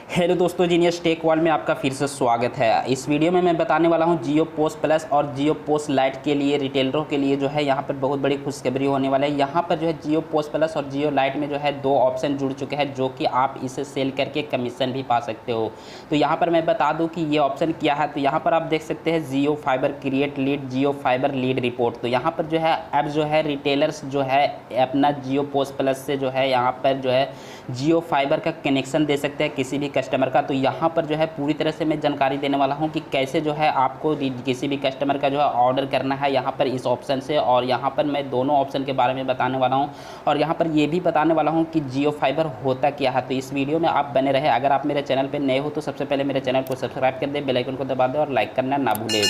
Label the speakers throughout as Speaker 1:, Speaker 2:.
Speaker 1: Hello दोस्तों, genius tech world में आपका फिर से स्वागत है। इस वीडियो में मैं बताने वाला हूं जियो पोस्ट प्लस और जियो पोस्ट लाइट के लिए रिटेलरों के लिए जो है यहां पर बहुत बड़ी खुशखबरी होने वाला है। यहां पर जो है जियो पोस्ट प्लस और जियो लाइट में जो है दो ऑप्शन जुड़ चुके हैं, जो कि आप इसे सेल करके कमीशन भी पा सकते हो। तो यहाँ पर मैं बता दूँ कि ये ऑप्शन क्या है। तो यहाँ पर आप देख सकते हैं जियो फाइबर क्रिएट लीड, जियो फाइबर लीड रिपोर्ट। तो यहाँ पर जो है अब जो है रिटेलर्स जो है अपना जियो पोस्ट प्लस से जो है यहाँ पर जो है जियो फाइबर का कनेक्शन दे सकते हैं किसी भी कस्टमर का। तो यहाँ पर जो है पूरी तरह से मैं जानकारी देने वाला हूँ कि कैसे जो है आपको किसी भी कस्टमर का जो है ऑर्डर करना है यहाँ पर इस ऑप्शन से। और यहाँ पर मैं दोनों ऑप्शन के बारे में बताने वाला हूँ और यहाँ पर ये भी बताने वाला हूँ कि जियो फाइबर होता क्या है। तो इस वीडियो में आप बने रहे। अगर आप मेरे चैनल पर नए हो तो सबसे पहले मेरे चैनल को सब्सक्राइब कर दें, बेल आइकन को दबा दें और लाइक करना ना भूलें।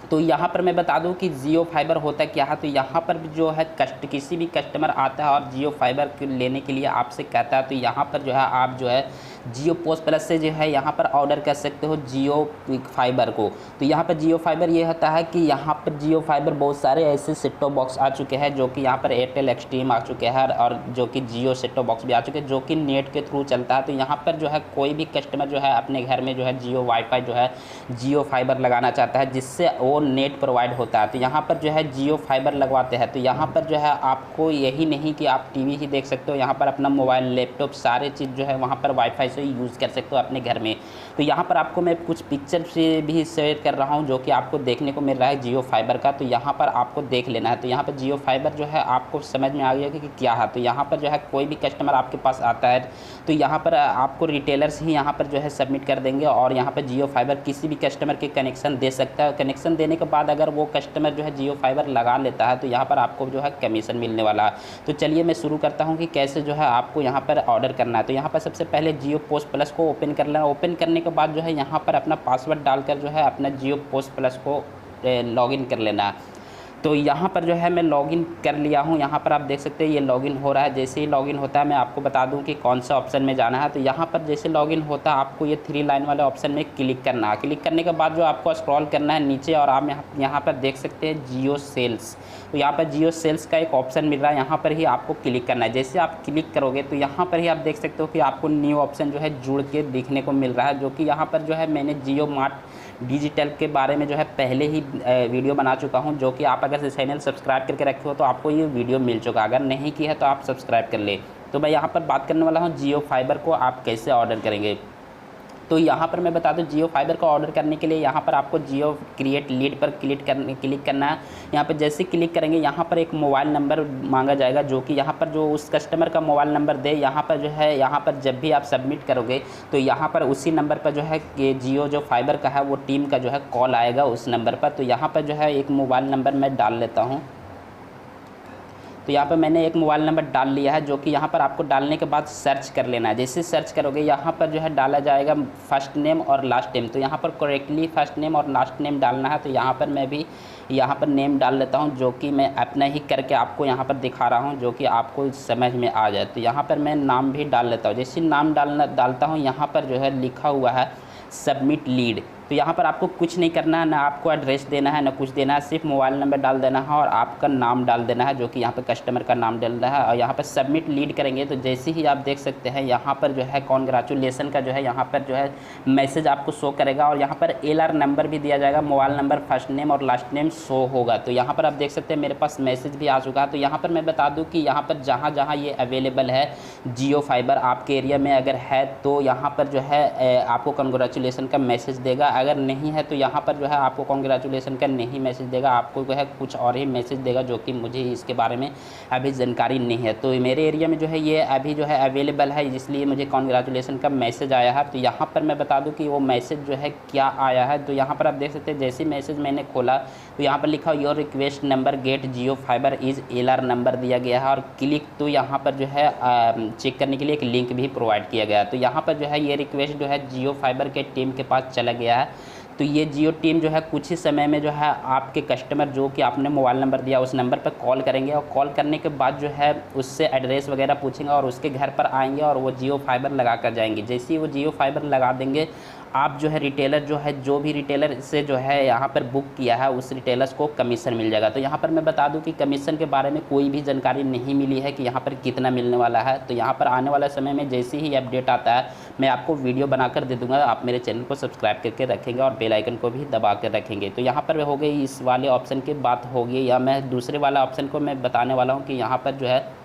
Speaker 1: तो यहाँ पर मैं बता दूँ कि जियो फाइबर होता क्या है। तो यहाँ पर जो है किसी भी कस्टमर आता है और जियो फाइबर लेने के लिए आपसे कहता है, तो यहाँ पर जो है आप जो है जियो पोस्ट प्लस से जो है यहाँ पर ऑर्डर कर सकते हो जियो फाइबर को। तो यहाँ पर जियो फाइबर ये होता है कि यहाँ पर जियो फाइबर बहुत सारे ऐसे सेट टॉप बॉक्स आ चुके हैं, जो कि यहाँ पर एयरटेल एक्सट्रीम आ चुके हैं और जो कि जियो सेट टॉप बॉक्स भी आ चुके हैं, जो कि नेट के थ्रू चलता है। तो यहाँ पर जो है कोई भी कस्टमर जो है अपने घर में जो है जियो वाईफाई जो है जियो फाइबर लगाना चाहता है, जिससे वो नेट प्रोवाइड होता है। तो यहाँ पर जो है जियो फाइबर लगवाते हैं। तो यहाँ पर जो है आपको यही नहीं कि आप टीवी ही देख सकते हो, यहाँ पर अपना मोबाइल लैपटॉप सारे चीज़ जो है वहाँ पर वाईफाई से यूज़ कर सकते हो अपने घर में। तो यहाँ पर आपको मैं कुछ पिक्चर से भी शेयर कर रहा हूँ जो कि आपको देखने को मिल रहा है जियो फाइबर का। तो यहाँ पर आपको देख लेना है। तो यहाँ पर जियो फाइबर जो है आपको समझ में आ गया कि क्या है। तो यहाँ पर जो है कोई भी कस्टमर आपके पास आता है तो यहाँ पर आपको रिटेलर्स ही यहाँ पर जो है सबमिट कर देंगे और यहाँ पर जियो फाइबर किसी भी कस्टमर के कनेक्शन दे सकता है। कनेक्शन देने के बाद अगर वो कस्टमर जो है जियो फाइबर लगा लेता है तो यहाँ पर आपको जो है कमीशन मिलने वाला है। तो चलिए मैं शुरू करता हूँ कि कैसे जो है आपको यहाँ पर ऑर्डर करना है। तो यहाँ पर सबसे पहले जियो पोस्ट प्लस को ओपन कर लेना। ओपन करने के बाद जो है यहाँ पर अपना पासवर्ड डालकर जो है अपना जियो पोस्ट प्लस को लॉगिन कर लेना है। तो यहाँ पर जो है मैं लॉगिन कर लिया हूँ। यहाँ पर आप देख सकते हैं ये लॉगिन हो रहा है। जैसे ही लॉगिन होता है मैं आपको बता दूँ कि कौन सा ऑप्शन में जाना है। तो यहाँ पर जैसे लॉगिन होता है आपको ये 3 लाइन वाले ऑप्शन में क्लिक करना है। क्लिक करने के बाद जो आपको स्क्रॉल करना है नीचे और आप यहाँ पर देख सकते हैं जियो सेल्स। तो यहाँ पर जियो सेल्स का एक ऑप्शन मिल रहा है, यहाँ पर ही आपको क्लिक करना है। जैसे आप क्लिक करोगे तो यहाँ पर ही आप देख सकते हो कि आपको न्यू ऑप्शन जो है जुड़ के दिखने को मिल रहा है, जो कि यहाँ पर जो है मैंने जियो मार्ट डिजिटल के बारे में जो है पहले ही वीडियो बना चुका हूं, जो कि आप अगर चैनल सब्सक्राइब करके रखे हो तो आपको ये वीडियो मिल चुका। अगर नहीं की है तो आप सब्सक्राइब कर ले। तो मैं यहाँ पर बात करने वाला हूँ जियो फाइबर को आप कैसे ऑर्डर करेंगे। तो यहाँ पर मैं बता दूँ जियो फाइबर का ऑर्डर करने के लिए यहाँ पर आपको जियो क्रिएट लीड पर क्लिक करना है। यहाँ पर जैसे क्लिक करेंगे यहाँ पर एक मोबाइल नंबर मांगा जाएगा, जो कि यहाँ पर जो उस कस्टमर का मोबाइल नंबर दे, यहाँ पर जो है यहाँ पर जब भी आप सबमिट करोगे तो यहाँ पर उसी नंबर पर जो है कि जियो जो फाइबर का है वो टीम का जो है कॉल आएगा उस नंबर पर। तो यहाँ पर जो है एक मोबाइल नंबर मैं डाल लेता हूँ। तो यहाँ पर मैंने एक मोबाइल नंबर डाल लिया है, जो कि यहाँ पर आपको डालने के बाद सर्च कर लेना है। जैसे सर्च करोगे यहाँ पर जो है डाला जाएगा फर्स्ट नेम और लास्ट नेम। तो यहाँ पर करेक्टली फर्स्ट नेम और लास्ट नेम डालना है। तो यहाँ पर मैं भी यहाँ पर नेम डाल लेता हूँ, जो कि मैं अपना ही करके आपको यहाँ पर दिखा रहा हूँ, जो कि आपको समझ में आ जाए। तो यहाँ पर मैं नाम भी डाल लेता हूँ। जैसे नाम डालता हूँ यहाँ पर जो है लिखा हुआ है सबमिट लीड। तो यहाँ पर आपको कुछ नहीं करना है, ना आपको एड्रेस देना है ना कुछ देना है, सिर्फ मोबाइल नंबर डाल देना है और आपका नाम डाल देना है, जो कि यहाँ पर कस्टमर का नाम डालना है। और यहाँ पर सबमिट लीड करेंगे तो जैसे ही आप देख सकते हैं यहाँ पर जो है कॉन्ग्रेचुलेसन का जो है यहाँ पर जो है मैसेज आपको शो करेगा और यहाँ पर LR नंबर भी दिया जाएगा, मोबाइल नंबर फर्स्ट नेम और लास्ट नेम शो होगा। तो यहाँ पर आप देख सकते हैं मेरे पास मैसेज भी आ चुका है। तो यहाँ पर मैं बता दूँ कि यहाँ पर जहाँ जहाँ ये अवेलेबल है जियो फाइबर आपके एरिया में अगर है तो यहाँ पर जो है आपको कॉन्ग्रेचुलेसन का मैसेज देगा। अगर नहीं है तो यहाँ पर जो है आपको कॉन्ग्रेचुलेसन का नहीं मैसेज देगा, आपको जो है कुछ और ही मैसेज देगा, जो कि मुझे इसके बारे में अभी जानकारी नहीं है। तो मेरे एरिया में जो है ये अभी जो है अवेलेबल है, इसलिए मुझे कॉन्ग्रेचुलेसन का मैसेज आया है। तो यहाँ पर मैं बता दूँ कि वो मैसेज जो है क्या आया है। तो यहाँ पर आप देख सकते हैं जैसे मैसेज मैंने खोला तो यहाँ पर लिखा your request number get Jio fiber is LR number दिया गया है और क्लिक तो यहाँ पर जो है चेक करने के लिए एक लिंक भी प्रोवाइड किया गया है। तो यहाँ पर जो है ये रिक्वेस्ट जो है जियो फाइबर के टीम के पास चला गया है। तो ये जियो टीम जो है कुछ ही समय में जो है आपके कस्टमर जो कि आपने मोबाइल नंबर दिया उस नंबर पर कॉल करेंगे और कॉल करने के बाद जो है उससे एड्रेस वगैरह पूछेंगे और उसके घर पर आएंगे और वो जियो फाइबर लगा कर जाएंगे। जैसे ही वो जियो फाइबर लगा देंगे आप जो है रिटेलर जो है, जो भी रिटेलर से जो है यहाँ पर बुक किया है उस रिटेलर्स को कमीशन मिल जाएगा। तो यहाँ पर मैं बता दूँ कि कमीशन के बारे में कोई भी जानकारी नहीं मिली है कि यहाँ पर कितना मिलने वाला है। तो यहाँ पर आने वाला समय में जैसे ही अपडेट आता है मैं आपको वीडियो बनाकर दे दूँगा। आप मेरे चैनल को सब्सक्राइब करके रखेंगे और बेल आइकन को भी दबा कर रखेंगे। तो यहाँ पर हो गई इस वाले ऑप्शन की बात होगी, या मैं दूसरे वाला ऑप्शन को मैं बताने वाला हूँ कि यहाँ पर जो है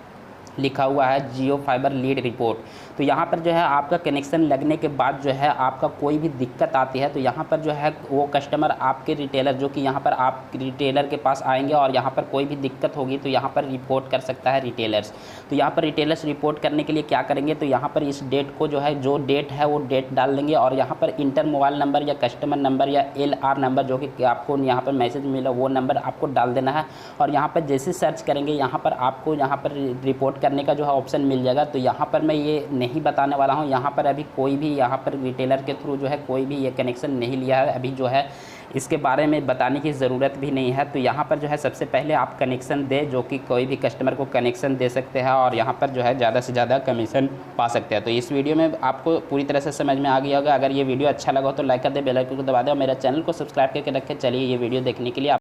Speaker 1: लिखा हुआ है जियो फाइबर लीड रिपोर्ट। तो यहाँ पर जो है आपका कनेक्शन लगने के बाद जो है आपका कोई भी दिक्कत आती है तो यहाँ पर जो है वो कस्टमर आपके रिटेलर जो कि यहाँ पर आप रिटेलर के पास आएंगे और यहाँ पर कोई भी दिक्कत होगी तो यहाँ पर रिपोर्ट कर सकता है रिटेलर्स। तो यहाँ पर रिटेलर्स रिपोर्ट करने के लिए क्या करेंगे, तो यहाँ पर इस डेट को जो है, जो डेट है वो डेट डाल देंगे और यहाँ पर इंटर मोबाइल नंबर या कस्टमर नंबर या LR नंबर जो कि आपको यहाँ पर मैसेज मिला वो नंबर आपको डाल देना है। और यहाँ पर जैसे सर्च करेंगे यहाँ पर आपको यहाँ पर रिपोर्ट करने का जो है ऑप्शन मिल जाएगा। तो यहाँ पर मैं ये नहीं बताने वाला हूँ, यहाँ पर अभी कोई भी यहाँ पर रिटेलर के थ्रू जो है कोई भी ये कनेक्शन नहीं लिया है अभी, जो है इसके बारे में बताने की ज़रूरत भी नहीं है। तो यहाँ पर जो है सबसे पहले आप कनेक्शन दें, जो कि कोई भी कस्टमर को कनेक्शन दे सकते हैं और यहाँ पर जो है ज़्यादा से ज़्यादा कमीशन पा सकते हैं। तो इस वीडियो में आपको पूरी तरह से समझ में आ गया होगा। अगर ये वीडियो अच्छा लगा हो तो लाइक कर दे, बेल आइकन को दबा दे और मेरा चैनल को सब्सक्राइब करके रखें। चलिए ये वीडियो देखने के लिए